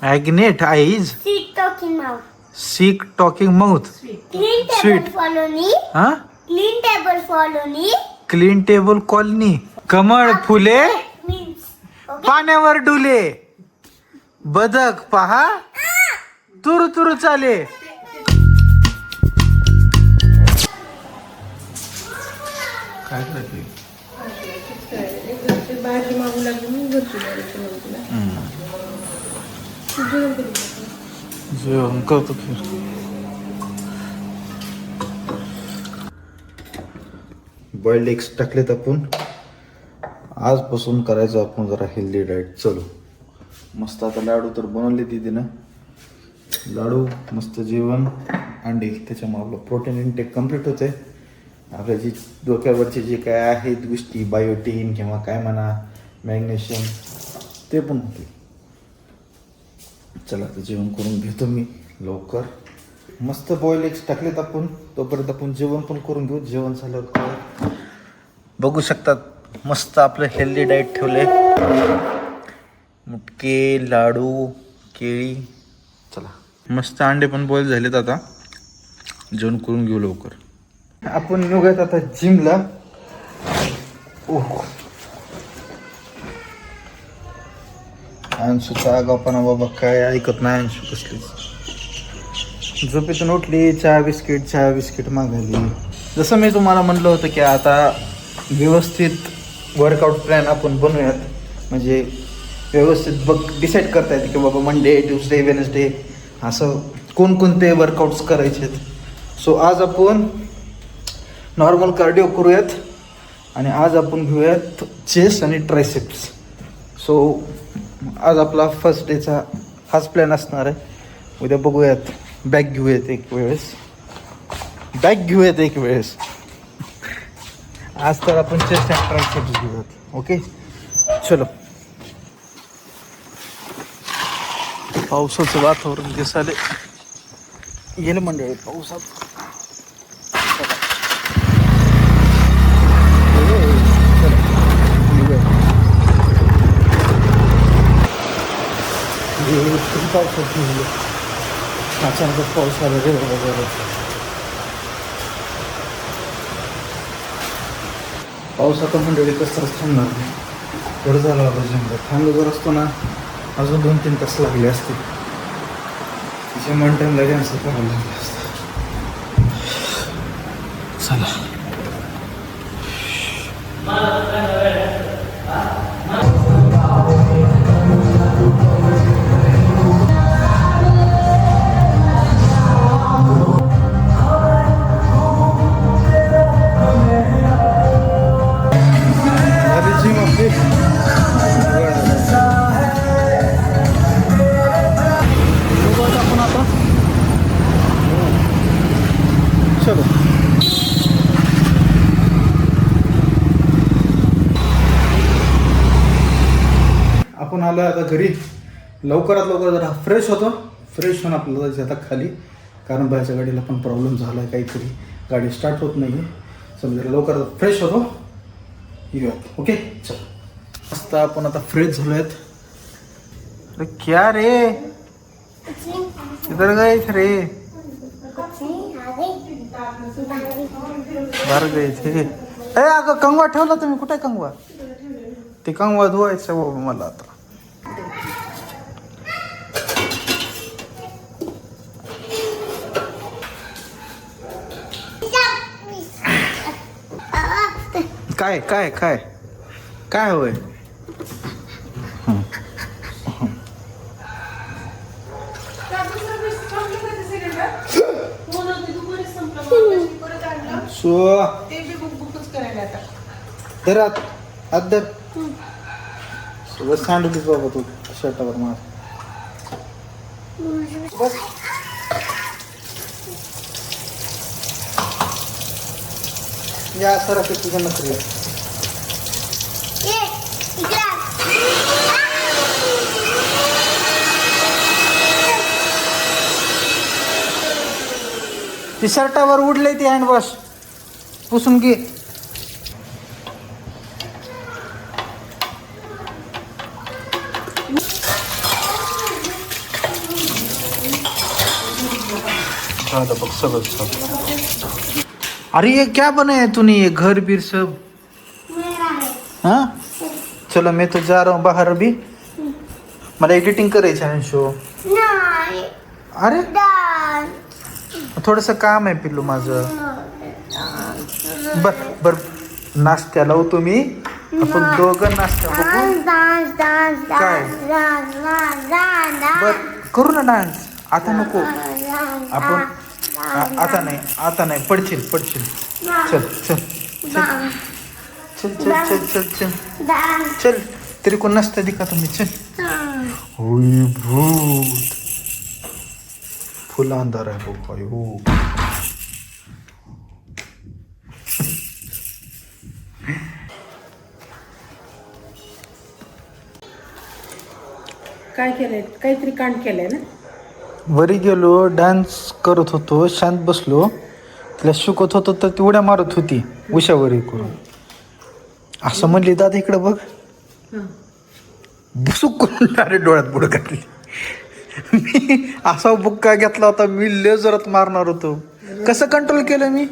Magnet eyes. Sweet talking mouth. Sick talking mouth. Clean table Sweet. colony. हा Clean table colony. Clean table colony. कमळ फुले Means. Okay. पाण्यावर डुले. बदक पहा तुरु तुरु चाले. काय करते? भाजी मागू लागली म्हणून घरची डायरेक्ट तुला जेवण करतो की. बॉइल्ड एग्स टाकलेत आपण. आजपासून करायचं आपण जरा हेल्दी डाएट. चलो मस्त. आता लाडू तर बनवले तिथे लाडू मस्त जेवण अंडी त्याच्यामुळे आपलं प्रोटीन इंटेक कम्प्लीट होते. आपल्या जी डोक्यावरचे जे काय आहेत गोष्टी बायोटीन किंवा काय म्हणा मॅग्नेशियम ते पण होते. चला आता जेवण करून घेतो मी लवकर. मस्त बॉईल एग्स टाकलेत आपण. तोपर्यंत आपण जेवण पण करून घेऊ. जेवण झाल्यावर बघू शकतात मस्त आपलं हेल्दी डाएट ठेवले. मुटके लाडू केळी. चला मस्त अंडे पण बॉईल झालेत. आता जेवण करून घेऊ लवकर. आपण निघूयात आता जिमला. ओह अंशूचा आगावपणा बाबा काय ऐकत नाही. अंशू कसलीच झोपेतून उठली चहा बिस्किट मागायली. जसं मी तुम्हाला म्हणलं होतं की आता व्यवस्थित वर्कआउट प्लॅन आपण बनवूयात. म्हणजे व्यवस्थित डिसाईड करता येते की बाबा मंडे ट्यूसडे वेनसडे असं कोणकोणते वर्कआउट्स करायचे आहेत. सो आज आपण नॉर्मल कार्डिओ करूयात आणि आज आपण घेऊयात चेस्ट आणि ट्रायसेप्स. सो आज आपला फर्स्ट डेचा हाच प्लॅन असणार आहे. उद्या बघूयात बॅग घेऊयात एक वेळेस. आज तर आपण चेस्ट आणि ट्रायसेप्स घेऊयात. ओके चलो. पावसाचं वातावरण दिसाले गेलं मंडळी. पावसात अचानक पाऊस आला रे वगैरे. पाऊस आता मंडळी कसंच थांबणार नाही. बरं झालं बाबा जिमला थांबलो जर असतो ना अजून 2-3 तास लागले असते. तिच्या मन टाईमला कॅन्सल करायला लागले असते. चला चलो. आपण आलो आता घरी. लवकरात लवकर जरा फ्रेश होतो. फ्रेश होऊन आपल्याला जायचं आता खाली. कारण बाहेरच्या गाडीला पण प्रॉब्लेम झाला आहे काहीतरी. गाडी स्टार्ट होत नाही आहे. समजा जरा लवकरात फ्रेश होतो येऊयात. ओके चल. मस्त आपण आता फ्रेश झालो आहेत. अरे क्या रे इधर गए थे रे. बाहेर गए थे. अगं कंगवा ठेवला तुम्ही. कुठे कंगवा. ते कंगवा धुवायचं बाबा मला आता. काय काय काय काय होय. घरात अद्दर सगळं सांडलीच बाबा तू शर्टावर मार. बस या सर तुझ्या नसरी. ती शर्टावर उडले ती हँडवॉश पुसून घे. झालं बघ सगळं झालं. अरे ये क्या बनाया तूने ये घर बीर सब? मेरा है. हाँ चलो मैं तो जा रहा हूँ बाहर अभी. मला एडिटिंग करायचं आहे शो. नाही. अरे डान्स. थोडंसं काम आहे पिल्लू माझं. बर नाश्त्याला हो तुम्ही आपण दोघं नाश्ता बघू. डान्स डान्स काय? डान्स डान्स डान्स बर करू ना डान्स. आता नको आपण आता नाही पडशील चल चल चल चल चल चल चल चल डान्स. चल तेरे को नाश्ता दिखा तुम्ही चल. होय भूत फुल अंधार आहे भाई हो. काय केलंय? काहीतरी कांड केलंय ना? वरी गेलो डान्स करत होतो शांत बसलो तिला शिकवत होतो तर ती उड्या मारत होती उशावरी करून. असं म्हणली दादा इकडं बघ. हां. बुसूक करून डायरेक्ट डोळ्यात बुड घातली. मी असा बुक्का घेतला होता मी लय जोरात मारणार होतो. कसं कंट्रोल केलं मी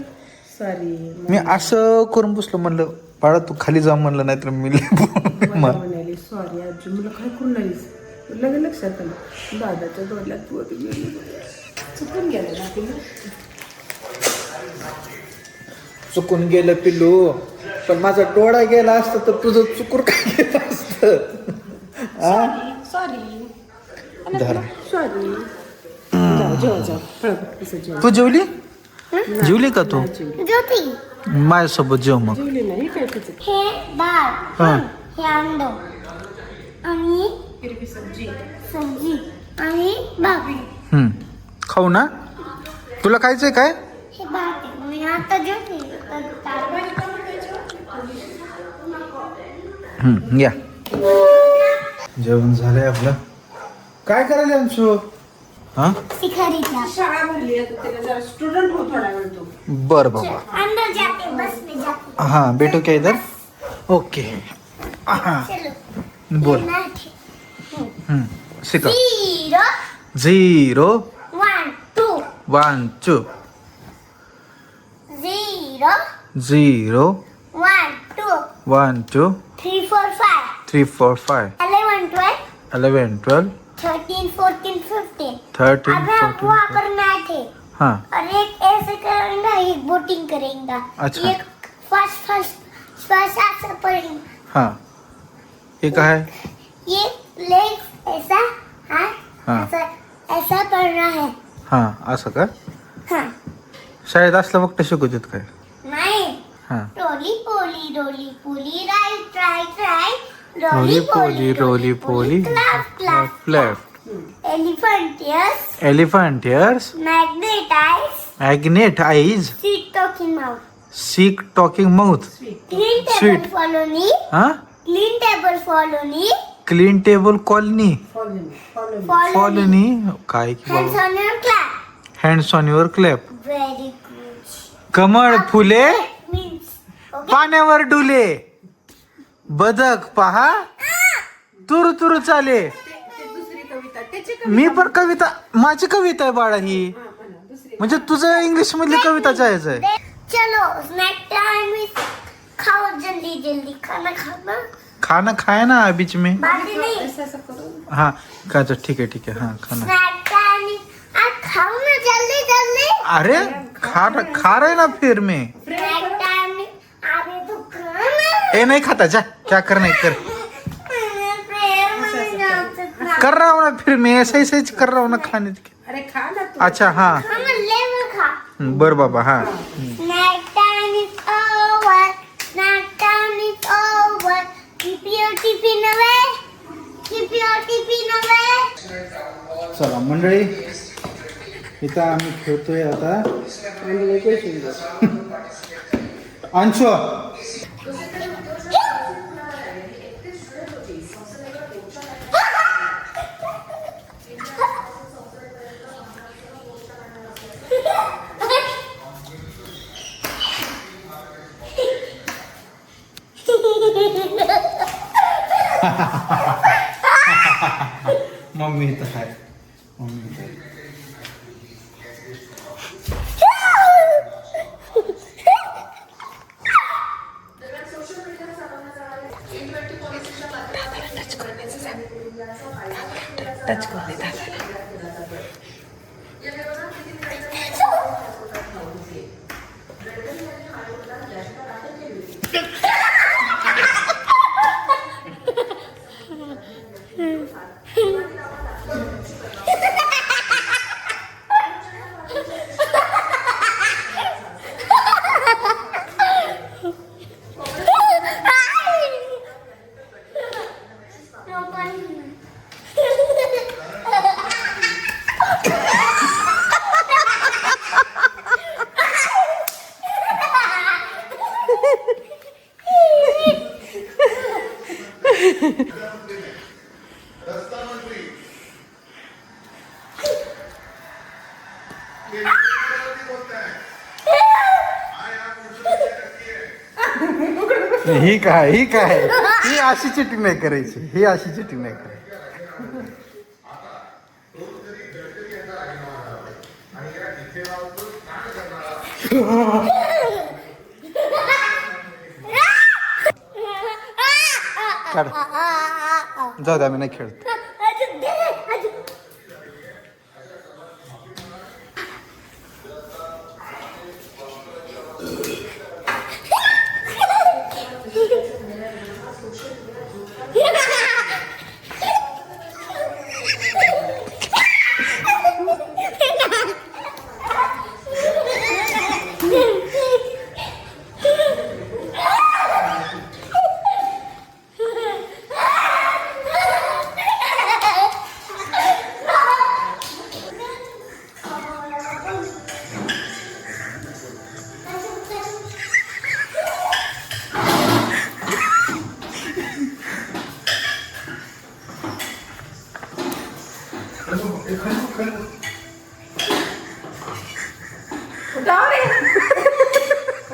सॉरी. मी असं करून बसलो म्हणलं बाळा तू खाली जा म्हणलं नाही तर मी मार. म्हणाली सॉरी आजी मला काय करून आलीस? लगेच लक्षात आलं दादाच्या डोळ्यात वर गेली. चुकून गेलं ना तिला. चुकून गेलं पिल्लू पण माझा डोळा गेला असता तर तुझं चुकून काय गेलं असतं. सॉरी धरा. सॉरी. जाऊ तू जेवली जेवली का तू? ज्योती. माझ्यासोबत जेव मग. जेवली नाही काय तिचं? हे डाळ. हा. हे अंड आणि हिरवी सब्जी. सब्जी आणि भाकरी. खाऊ ना तुला खायचंय काय? हे भाकरी. मी आता जेवते. या जेवण झालंय आपलं. काय करायला आमचं? हा शिकारीला. शाळा भरली आता त्याला जरा स्टुडंट हो थोडा वेळ तो. बर बाबा. अंदर जाते बस में जाते. हाँ बैठो क्या इधर. ओके हाँ चलो. बोल. शिका. 0 0 1 2 1 2 0 0 1 2 1 2 3 4 5 3 4 5 11 12 11 12 13 14 15. 13 अब आपको 14 वहाँ पर मैच है हाँ और एक ऐसे करेंगे एक बोटिंग करेंगे. अच्छा. एक फर्स्ट फर्स्ट फर्स्ट ऐसा पढ़ेंगे. हाँ ये कहा है. ये लेग ऐसा है. हाँ. ऐसा ऐसा करना है. हाँ असं का हाँ. शाळेत असलं फक्त शिकवतात काय. नहीं. हाँ रोली पोली right right right. Roly poly clap clap. Left. Elephant ears. Elephant ears. Magnet eyes. Magnet eyes. Sweet talking mouth. Sick talking mouth. Clean table Sweet. follow me. हाँ Clean table follow me. Clean table colony Follow colony काय की Hands बाबा. on your clap. Hands on your clap. Very good. कमळ फुले Means. Okay. पाण्यावर डुले बदक पहा तुरु तुरु चाले. दुसरी कविता त्याची मी पण कविता माझी कविता आहे बाळा ही. म्हणजे तुझं इंग्लिश मधली कविता जायचं आहे. चलो snack time is. खाओ जल्दी जल्दी खाना खाना. खाना खाया ना बीच में. बातें नहीं. असं करून हाँ खाचा ठीक है हाँ खाना. Snack time is. आप खाओ ना जल्दी जल्दी. अरे खा रहे ना फिर मैं. Snack time is. अरे तो खाना. ए नहीं खाता जा क्या करना है कर. प्रेयर में जाओ सकता. कर रहा हूँ ना फिर मैं ऐसे ऐसे कर रहा हूँ ना खाने की. अरे खा ना तू. अच्छा हाँ खाना ले वो खा. बर बाबा हाँ. Snack time is over. Snack time is over. Keep your tiffin away. Keep your tiffin away. चला मंडळी इथं आम्ही खेळतोय आता. अंशु मम्मी इथं आहे. मम्मी इथं आहे. टच करते दादाला. ही काय ही अशी चिटिंग नाही करायची, ही अशी चिटिंग नाही करायची. काढ. जाऊ दे, आम्ही नाही खेळत.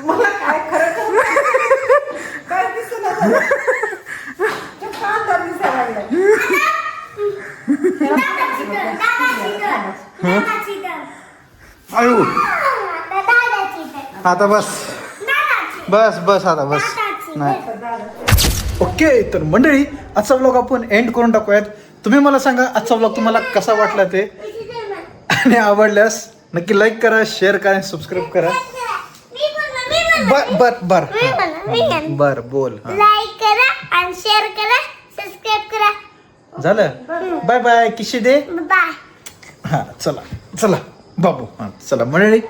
मला काय खरं काय दिसत आयु आता बस बस बस आता बस नाही. ओके, तर मंडळी आजचा व्लॉग आपण एंड करून टाकूयात. तुम्ही मला सांगा आजचा व्लॉग तुम्हाला कसा वाटला ते, आणि आवडल्यास नक्की लाईक करा, शेअर करा, सबस्क्राईब करा. बर बर बर बर बोल. लाईक करा आणि शेअर करा, सबस्क्राईब करा. झालं. Bye bye. किशी दे. बाय. हा चला चला बाबू. हा चला मंडळी.